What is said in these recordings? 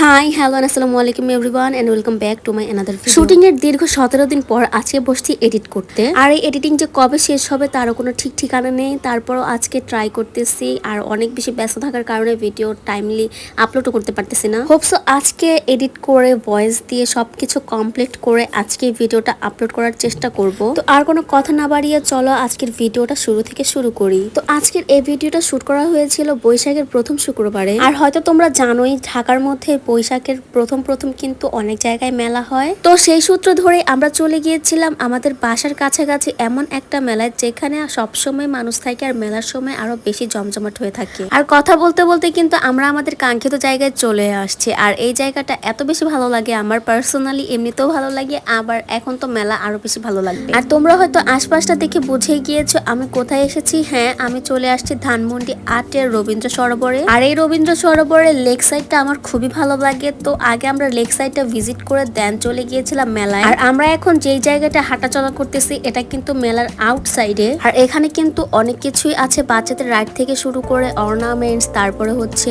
High hello আসসালামু আলাইকুম everyone and welcome back to my another video. Shooting এর দীর্ঘ 17 দিন পর আজকে বসছি এডিট করতে। আর এই এডিটিং যে কবে শেষ হবে তারও কোনো ঠিক ঠিকানা নেই। তারপরও আজকে ট্রাই করতেছি, আর অনেক বেশি ব্যস্ত থাকার কারণে ভিডিও টাইমলি আপলোডও করতে পারতেছি না। হোপসো আজকে এডিট করে ভয়েস দিয়ে সবকিছু কমপ্লিট করে আজকে ভিডিওটা আপলোড করার চেষ্টা করব। তো আর কোনো কথা না বাড়িয়ে চলো আজকের ভিডিওটা শুরু থেকে শুরু করি। তো আজকের এই ভিডিওটা শুট করা হয়েছিল বৈশাখের প্রথম শুক্রবারে। আর হয়তো তোমরা জানোই ঢাকার মধ্যে বৈশাখের প্রথম কিন্তু অনেক জায়গায় মেলা হয়। তো সেই সূত্র ধরে আমরা চলে গিয়েছিলাম আমাদের বাসার কাছাকাছি এমন একটা মেলায় যেখানে সবসময় মানুষ থাকে, আর মেলার সময় আরো বেশি জমজমাট হয়ে থাকে। আর কথা বলতে বলতে কিন্তু আমরা আমাদের কাঙ্ক্ষিত জায়গায় চলে আসছি। আর এই জায়গাটা এত বেশি ভালো লাগে আমার পার্সোনালি, এমনিতেও ভালো লাগে, আবার এখন তো মেলা আরো বেশি ভালো লাগবে। আর তোমরা হয়তো আশপাশটা দেখে বুঝে গিয়েছো আমি কোথায় এসেছি। হ্যাঁ, আমি চলে আসছি ধানমন্ডি 8-এর রবীন্দ্র সরোবরে। আর এই রবীন্দ্র সরোবরের লেক সাইডটা আমার খুবই ভালো লাগে। তো আগে আমরা লেক সাইডটা ভিজিট করে দেন চলে গিয়েছিলাম মেলায়। আর আমরা এখন যেই জায়গাটা হাঁটাচলা করতেছি এটা কিন্তু মেলার আউটসাইডে। আর এখানে কিন্তু অনেক কিছুই আছে, বাচ্চাদের রাইড থেকে শুরু করে অর্নামেন্টস, তারপরে হচ্ছে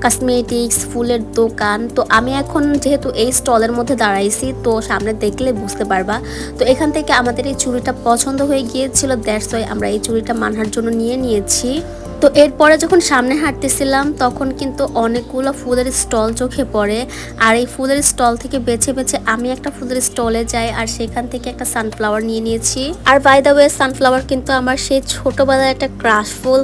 কসমেটিক্স, ফুলের দোকান। তো আমি এখন যেহেতু এই স্টলের মধ্যে দাঁড়াইছি, তো সামনে দেখলে বুঝতে পারবা। তো এখান থেকে আমাদের এই চুড়িটা পছন্দ হয়ে গিয়েছিল, দ্যাটস ওয়াই আমরা এই চুড়িটা মানার জন্য নিয়েছি। তো এরপরে যখন সামনে হাঁটতেছিলাম তখন কিন্তু অনেকগুলো ফুলের স্টল চোখে পড়ে। আর এই ফুলের স্টল থেকে বেছে বেছে আমি একটা ফুলের স্টলে যাই, আর সেখান থেকে একটা সানফ্লাওয়ার নিয়েছি। আর বাই দ্য ওয়ে সানফ্লাওয়ার কিন্তু আমার সেই ছোটবেলার একটা ক্রাশ ফুল।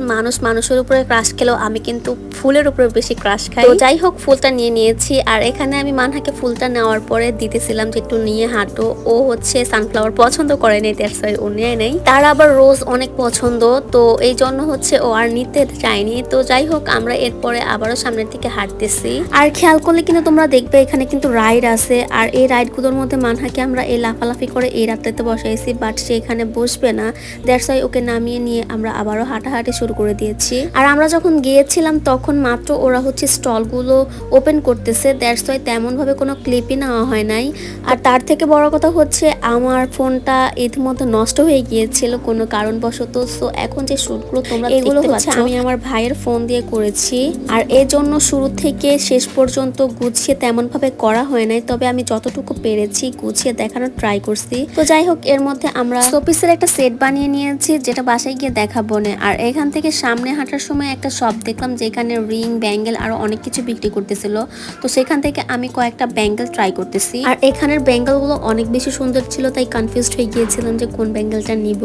মানুষের উপরে ক্রাশ খেলেও আমি কিন্তু ফুলের উপরে বেশি ক্রাশ খাই। তো যাই হোক, ফুলটা নিয়েছি। আর এখানে আমি মানহাকে ফুলটা নেওয়ার পরে দিতেছিলাম যে একটু নিয়ে হাঁটো। ও হচ্ছে সানফ্লাওয়ার পছন্দ করে নাই, দ্যাটস ওয়াই ও নেয় নাই। তার আবার রোজ অনেক পছন্দ, তো এই জন্য হচ্ছে ও আর নিতে চাইনি। তো যাই হোক, আমরা এরপরে আবারও সামনের দিকে হাঁটতেছি। আর খেয়াল করলে কিন্তু তোমরা দেখবে এখানে কিন্তু রাইড আছে। আর এই রাইডগুলোর মধ্যে মানহাকে আমরা এই লাফালাফি করে এই রাত্রিতে বসাইছি, বাট সে এখানে বসবে না, দ্যাটস ওয়াই ওকে নামিয়ে নিয়ে আমরা আবারও হাঁটাহাঁটি শুরু করে দিয়েছি। আর আমরা যখন গিয়েছিলাম তখন মাত্র ওরা হচ্ছে স্টলগুলো ওপেন করতেছে, দ্যাটস ওয়াই তেমন ভাবে কোনো ক্লিপই নেওয়া হয় নাই। আর তার থেকে বড় কথা হচ্ছে আমার ফোনটা ইতিমধ্যে নষ্ট হয়ে গিয়েছিল কোনো কারণবশত। সো এখন যে শুটগুলো তোমরা এগুলো হচ্ছে আমি আমার ভাইয়ের ফোন দিয়ে করেছি। আর এর জন্য শুরু থেকে শেষ পর্যন্ত গুছিয়ে তেমন ভাবে করা হয় নাই, তবে আমি যতটুকু পেরেছি গুছিয়ে দেখানোর ট্রাই করছি। তো যাই হোক, এর মধ্যে আমরা শোপিসের একটা সেট বানিয়ে নিয়েছি যেটা বাসায় গিয়ে দেখাবো না। আর এখান থেকে সামনে হাঁটার সময় একটা শপ দেখলাম যেখানে রিং, ব্যাঙ্গেল আরো অনেক কিছু বিক্রি করতেছিল। তো সেখান থেকে আমি কয়েকটা ব্যাঙ্গেল ট্রাই করতেছি। আর এখানের ব্যাঙ্গেল গুলো অনেক বেশি সুন্দর ছিল, তাই কনফিউজড হয়ে গিয়েছিলাম যে কোন ব্যাঙ্গেলটা নিব।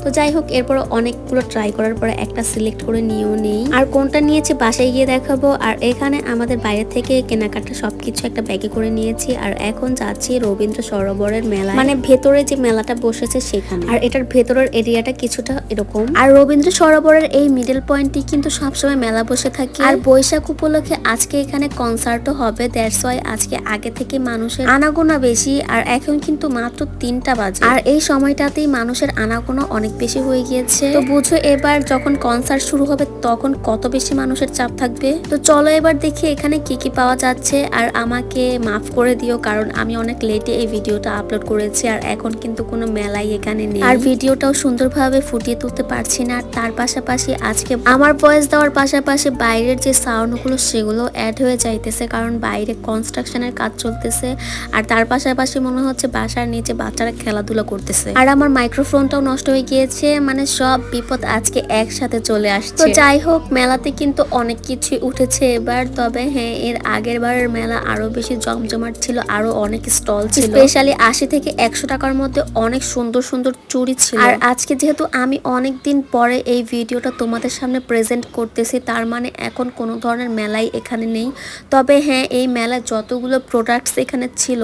তো যাই হোক, এরপর অনেকগুলো ট্রাই করার পরে একটা সিলেক্ট করে নিয়েও নেই। আর কোনটা নিয়েছি বাসায় গিয়ে দেখাবো। আর এখানে আমাদের বাইরে থেকে কেনাকাটা সবকিছু একটা ব্যাগে করে নিয়েছি। আর এখন যাচ্ছি রবীন্দ্র সরোবরের মেলা, মানে ভেতরে যে মেলাটা বসেছে সেখানে। আর এটার ভেতরের এরিয়াটা কিছুটা এরকম। আর রবীন্দ্র সরোবরের এই মিডল পয়েন্টটি কিন্তু সবসময় মেলা বসে থাকে। আর বৈশাখ উপলক্ষে আজকে এখানে কনসার্টও হবে, দ্যাটস ওয়াই আজকে আগে থেকে মানুষের আনাগোনা বেশি। আর এখন কিন্তু মাত্র 3টা বাজে, আর এই সময়টাতেই মানুষের আনাগোনা অনেক বেশি হয়ে গিয়েছে। তো বুঝো এবার যখন কনসার্ট শুরু হবে তখন কত বেশি মানুষের চাপ থাকবে। তো চলো এবার দেখি এখানে কি কি পাওয়া যাচ্ছে। আর আমাকে মাফ করে দিও কারণ আমি অনেক লেটে এই ভিডিওটা আপলোড করেছি, আর এখন কিন্তু কোনো মেলাই এখানে নেই, আর ভিডিওটাও সুন্দরভাবে ফুটিয়ে তুলতে পারছি না। তার পাশাপাশি আজকে আমার ভয়েস দেওয়ার পাশাপাশি বাইরের যে সাউন্ডগুলো সেগুলো অ্যাড হয়ে যাইতেছে, কারণ বাইরে কনস্ট্রাকশনের কাজ চলতেছে। আর তার পাশাপাশি মনে হচ্ছে বাসার নিচে বাচ্চারা খেলাধুলা করতেছে। আর আমার মাইক্রোফোনটাও নষ্ট হয়ে গিয়েছে, মানে সব বিপদ আজকে একসাথে চলে আসছে। তো যাই হোক, মেলাতে কিন্তু অনেক কিছু উঠেছে এবার। তবে হ্যাঁ, এর আগের বারের মেলা আরো বেশি জমজমাট ছিল, আরো অনেক স্টল ছিল, স্পেশালি 80 থেকে 100 টাকার মধ্যে অনেক সুন্দর সুন্দর চুড়ি ছিল। আর আজকে যেহেতু আমি অনেক দিন পরে এই ভিডিওটা তোমাদের সামনে প্রেজেন্ট করতেছি, তার মানে এখন কোনো ধরনের মেলাই এখানে নেই। তবে হ্যাঁ, এই মেলায় যতগুলো প্রোডাক্টস এখানে ছিল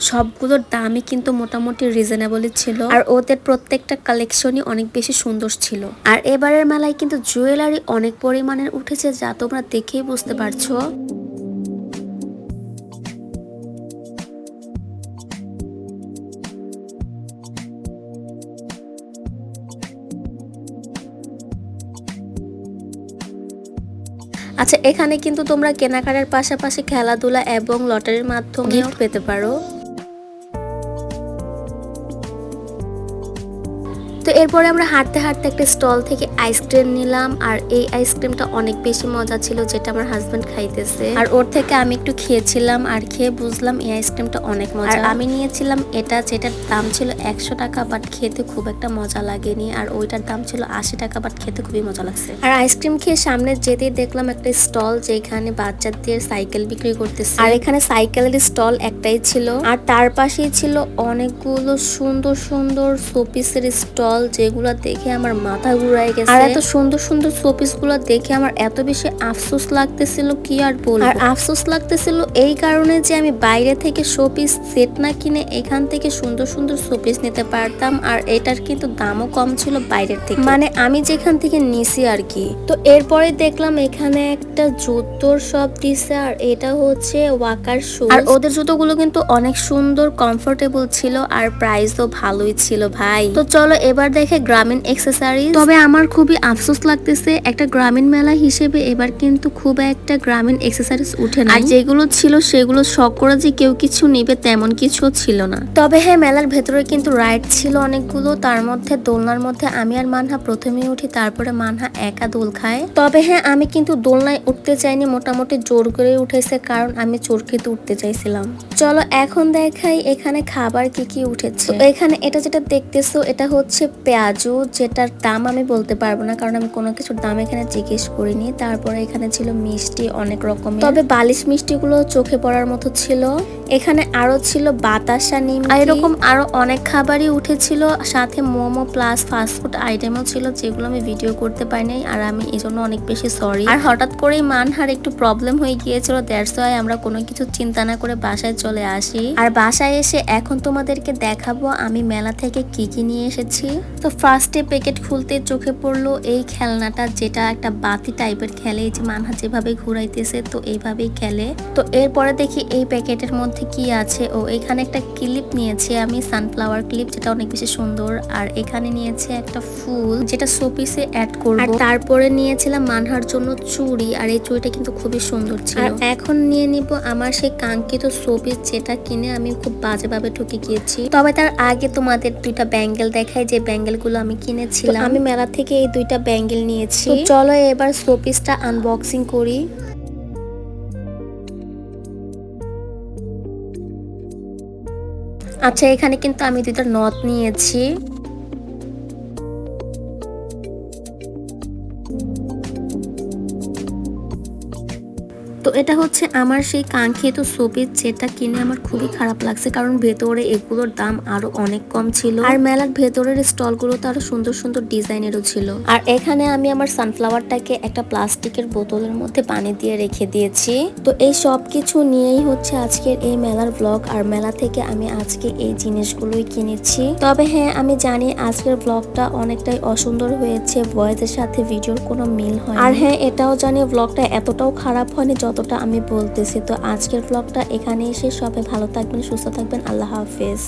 সবগুলোর দামই কিন্তু মোটামুটি রিজনেবলই ছিল, আর ওদের প্রত্যেকটা কালেকশনই অনেক বেশি সুন্দর ছিল। আর এবারের মেলায় কিন্তু জুয়েলারি অনেক পরিমাণের উঠেছে, যা তোমরা দেখেই বুঝতে পারছো। আচ্ছা, এখানে কিন্তু তোমরা কেনাকাটার পাশাপাশি খেলাধুলা এবং লটারির মাধ্যমে গিফট পেতে পারো। তো এরপরে আমরা হাঁটতে হাঁটতে একটা স্টল থেকে আইসক্রিম নিলাম, আর এই আইসক্রিমটা অনেক বেশি মজা ছিল, যেটা আমার হাজবেন্ড খাইতেছে। আর ওর থেকে আমি একটু খেয়েছিলাম, আর খেয়ে বুঝলাম এই আইসক্রিমটা অনেক মজা। আর আমি নিয়েছিলাম এটা, যেটার দাম ছিল 100 টাকা, বাট খেতে খুব একটা মজা লাগেনি। আর ওইটার দাম ছিল 80 টাকা, বাট খেতে খুবই মজা লাগছে। আর আইসক্রিম খেয়ে সামনে যেতেই দেখলাম একটা স্টল, যেখানে বাচ্চাদের সাইকেল বিক্রি করতেছে। আর এখানে সাইকেলের স্টল একটাই ছিল, আর তার পাশেই ছিল অনেকগুলো সুন্দর সুন্দর শোপিসের স্টল, যেগুলো দেখে আমার মাথা ঘুরাই গেছে। আর এত সুন্দর সুন্দর শোপিস গুলো দেখে আমার এত বেশি আফসোস লাগতেছিল, কি আর বলবো। আর আফসোস লাগতেছিল এই কারণে যে আমি বাইরে থেকে শোপিস সেট না কিনে এখান থেকে সুন্দর সুন্দর শোপিস নিতে পারতাম, আর এটার কিন্তু দামও কম ছিল বাইরের থেকে, মানে আমি যেখান থেকে নিছি আর কি। তো এরপরে দেখলাম এখানে একটা জুতোর শপ দিছে, আর এটা হচ্ছে ওয়াকার শু। আর ওদের জুতোগুলো কিন্তু অনেক সুন্দর, কমফোর্টেবল ছিল, আর প্রাইসও ভালোই ছিল ভাই। তো চলো এবার দেখে গ্রামীণ অ্যাক্সেসরিজ। তবে আমার খুবই আফসোস লাগতেছে, একটা গ্রামীণ মেলা হিসেবে এবার কিন্তু খুব একটা গ্রামীণ অ্যাক্সেসরিজ উঠে না, আর যেগুলো ছিল সেগুলো শখ করে যে কেউ কিছু নিবে তেমন কিছু ছিল না। তবে হ্যাঁ, মেলার ভেতরে কিন্তু রাইড ছিল অনেকগুলো, তার মধ্যে দোলনার মধ্যে আমি আর মানহা প্রথমে উঠি, তারপরে মানহা একা দোল খায়। তবে হ্যাঁ, আমি কিন্তু দোলনায় উঠতে চাইনি, মোটামুটি জোর করে উঠেছে, কারণ আমি চরকিতে উঠতে চাইছিলাম। চলো এখন দেখাই এখানে খাবার কি কি উঠেছে। এখানে এটা যেটা দেখতেছো এটা হচ্ছে পেঁয়াজু, যেটার দাম আমি বলতে পারবো না, কারণ আমি কোনো কিছুর দাম এখানে জিজ্ঞেস করিনি। তারপরে এখানে ছিল মিষ্টি অনেক রকমের, তবে বালিশ মিষ্টি গুলো চোখে পড়ার মতো ছিল। এখানে আরো ছিল বাতাসা, নিমকি, এরকম আরো অনেক খাবারই উঠেছিল, সাথে মোমো প্লাস ফাস্টফুড আইটেমও ছিল, যেগুলো আমি ভিডিও করতে পারিনি, আর আমি এই জন্য অনেক বেশি সরি। আর হঠাৎ করেই মানহার একটু প্রবলেম হয়ে গিয়েছিল, দ্যাটস ওয়াই আমরা কোনো কিছু চিন্তা না করে বাসায় চলে আসি। আর বাসায় এসে এখন তোমাদেরকে দেখাবো আমি মেলা থেকে কি কি নিয়ে এসেছি। তো ফার্স্টে প্যাকেট খুলতে চোখে পড়লো এই খেলনাটা, যেটা একটা বাতি টাইপের খেলে, এই যে মানহা যেভাবে ঘুরাইতেছে তো এইভাবেই খেলে। তো এরপরে দেখি এই প্যাকেটের মধ্যে কি আছে। ও এখানে একটা ক্লিপ নিয়েছে আমি, সানফ্লাওয়ার ক্লিপ, যেটা অনেক বেশি সুন্দর। আর এখানে নিয়েছে একটা ফুল, যেটা শোপিসে অ্যাড করব। আর তারপরে নিয়েছিলাম মানহার জন্য চুড়ি, আর এই চুড়িটা কিন্তু খুবই সুন্দর ছিল। আর এখন নিয়ে নিব আমার সেই কাঙ্ক্ষিত শোপিস, যেটা কিনে আমি খুব বাজেভাবে ঠকে গিয়েছি। তবে তার আগে তোমাদের দুইটা ব্যাঙ্গেল দেখাই, যে ব্যাঙ্গেল গুলো আমি কিনেছিলাম। আমি মেলা থেকে এই দুইটা ব্যাঙ্গেল নিয়েছি। তো চলো এবার শোপিসটা আনবক্সিং করি। আচ্ছা, এখানে কিন্তু আমি দুইটা নথ নিয়েছি। তো এটা হচ্ছে আমার সেই কাঙ্ক্ষিত শোপিস, যেটা কিনে আমার খুবই খারাপ লাগছে, কারণ ভেতরে এগুলোর দাম আরো অনেক কম ছিল, আর মেলার ভেতরের স্টল গুলো তো আরো সুন্দর সুন্দর ডিজাইনেরও ছিল। আর এখানে আমি আমার সানফ্লাওয়ারটাকে একটা প্লাস্টিকের বোতলের মধ্যে পানি দিয়ে রেখে দিয়েছি। তো এই সব কিছু নিয়েই হচ্ছে আজকের এই মেলার ব্লগ, আর মেলা থেকে আমি আজকে এই জিনিসগুলোই কিনেছি। তবে হ্যাঁ, আমি জানি আজকের ব্লগটা অনেকটাই অসুন্দর হয়েছে, ভয়েসের সাথে ভিডিওর কোনো মিল হয়। আর হ্যাঁ, এটাও জানি ব্লগটা এতটাও খারাপ হয়নি যতটা আমি বলতেছি। তো আজকের ব্লগটা এখানেই শেষ। সবাই ভালো থাকবেন, সুস্থ থাকবেন, আল্লাহ হাফেজ।